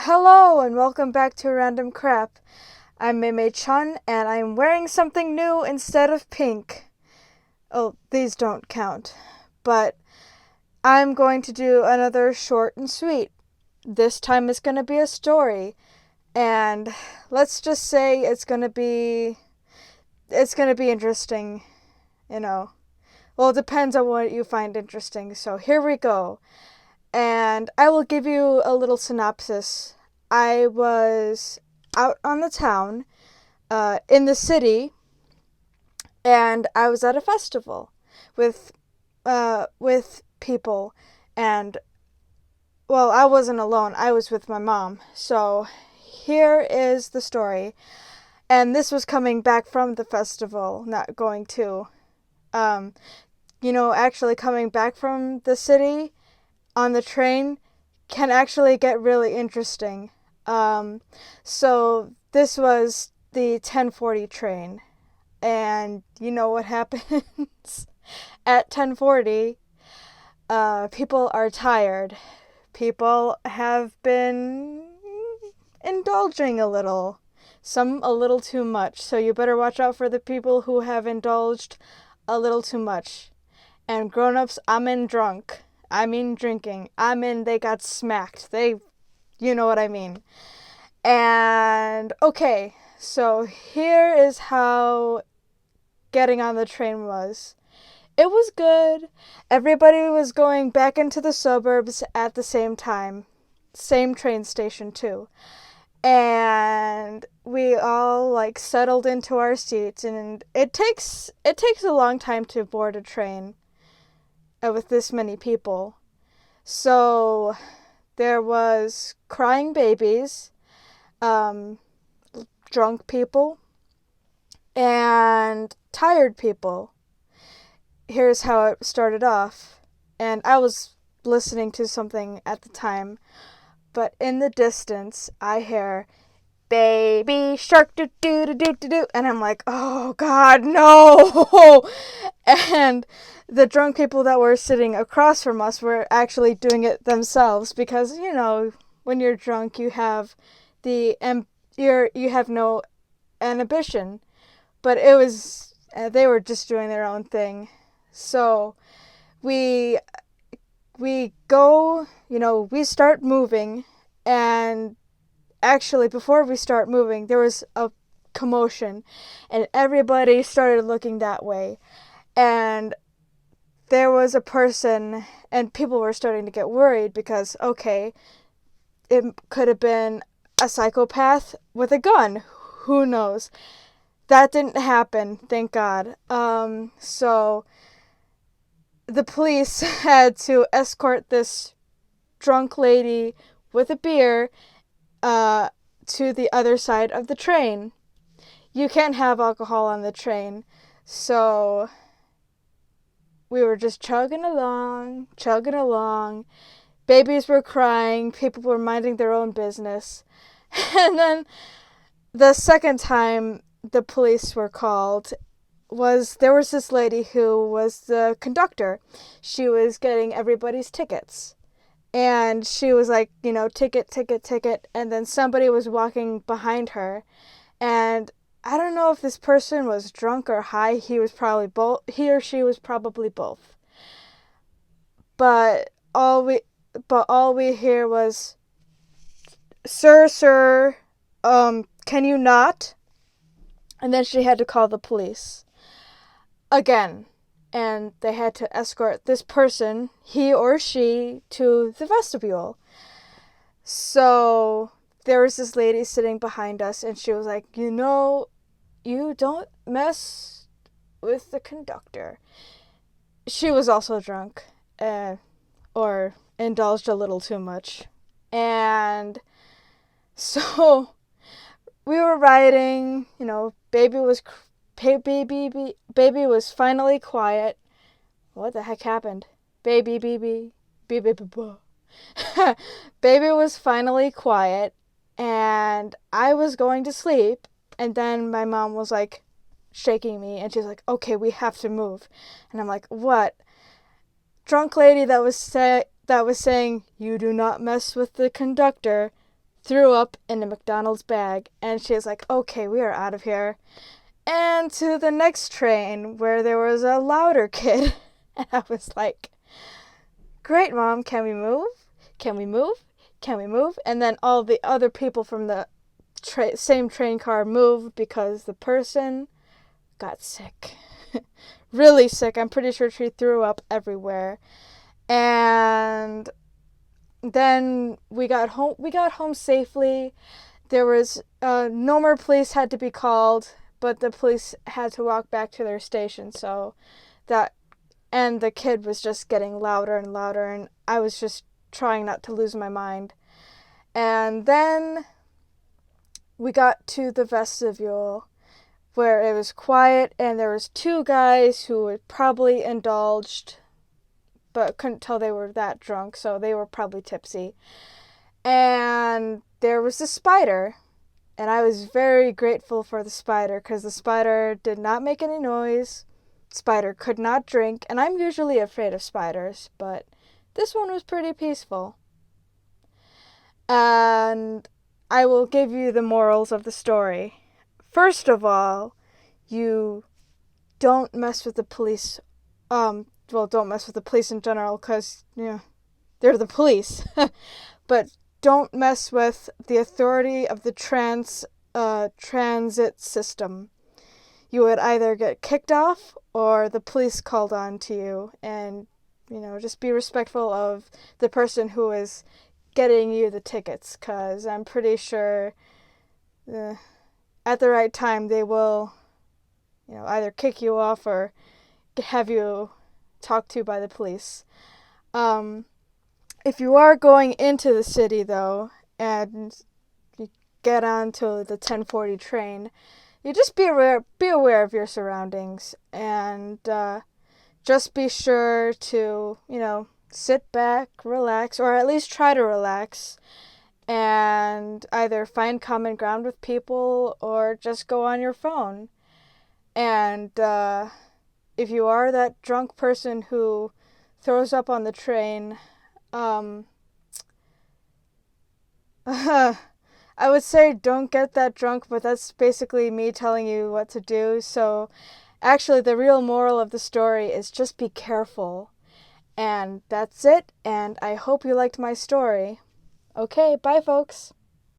Hello and welcome back to Random Crap. I'm Mei Chun and I'm wearing something new instead of pink. Oh, these don't count. But I'm going to do another short and sweet. This time it's going to be a story. And let's just say it's going to be interesting, you know. Well, it depends on what you find interesting. So here we go. And I will give you a little synopsis. I was out on the town, in the city, and I was at a festival with people, and well, I wasn't alone. I was with my mom. So here is the story, and this was coming back from the festival, not going to. Um, actually coming back from the city on the train can actually get really interesting. So this was the 10:40 train, and you know what happens at 10:40? People are tired. People have been indulging a little, some a little too much. So you better watch out for the people who have indulged a little too much. And grown-ups, I mean drunk. I mean drinking. I mean they got smacked. You know what I mean. And okay, so here is how getting on the train was. It was good. Everybody was going back into the suburbs at the same time. Same train station too. And we all like settled into our seats, and it takes a long time to board a train with this many people. So there was crying babies, um, drunk people, and tired people. Here's how it started off. And I was listening to something at the time, but in the distance, I hear baby shark do do do do do do, and I'm like, oh God, no! And the drunk people that were sitting across from us were actually doing it themselves because when you're drunk, you have no inhibition, but they were just doing their own thing. So we go, we start moving, and actually, before we start moving, there was a commotion, and everybody started looking that way. And there was a person, and people were starting to get worried because, okay, it could have been a psychopath with a gun. Who knows? That didn't happen, thank God. So the police had to escort this drunk lady with a beer to the other side of the train. You can't have alcohol on the train. So we were just chugging along, chugging along. Babies were crying. People were minding their own business. And then the second time the police were called there was this lady who was the conductor. She was getting everybody's tickets. And she was like, ticket, ticket, ticket. And then somebody was walking behind her. And I don't know if this person was drunk or high. He or she was probably both. But all we hear was, sir, can you not? And then she had to call the police again. And they had to escort this person, he or she, to the vestibule. So there was this lady sitting behind us, and she was like, you don't mess with the conductor. She was also drunk, or indulged a little too much. And so we were riding, baby was finally quiet. What the heck happened? Baby. Baby was finally quiet, and I was going to sleep, and then my mom was like shaking me, and she's like, okay, we have to move. And I'm like, what? Drunk lady that was saying, you do not mess with the conductor, threw up in a McDonald's bag, and she was like, okay, we are out of here. And to the next train where there was a louder kid. And I was like, great, Mom, can we move? Can we move? Can we move? And then all the other people from the same train car moved because the person got sick. Really sick. I'm pretty sure she threw up everywhere. And then we got home safely. There was no more police had to be called, but the police had to walk back to their station. So that, and the kid was just getting louder and louder, and I was just trying not to lose my mind. And then we got to the vestibule where it was quiet, and there was two guys who had probably indulged but couldn't tell they were that drunk, so they were probably tipsy. And there was the spider, and I was very grateful for the spider because the spider did not make any noise. Spider could not drink, and I'm usually afraid of spiders, but this one was pretty peaceful. And I will give you the morals of the story. First of all, you don't mess with the police. Don't mess with the police in general because, they're the police. But don't mess with the authority of the transit system. You would either get kicked off or the police called on to you. And, just be respectful of the person who is getting you the tickets, because I'm pretty sure at the right time they will, either kick you off or have you talked to by the police. If you are going into the city, though, and you get onto the 1040 train, you just be aware of your surroundings, and just be sure to, sit back, relax, or at least try to relax, and either find common ground with people or just go on your phone. And if you are that drunk person who throws up on the train, I would say don't get that drunk, but that's basically me telling you what to do. So actually, the real moral of the story is just be careful. And that's it, and I hope you liked my story. Okay, bye folks.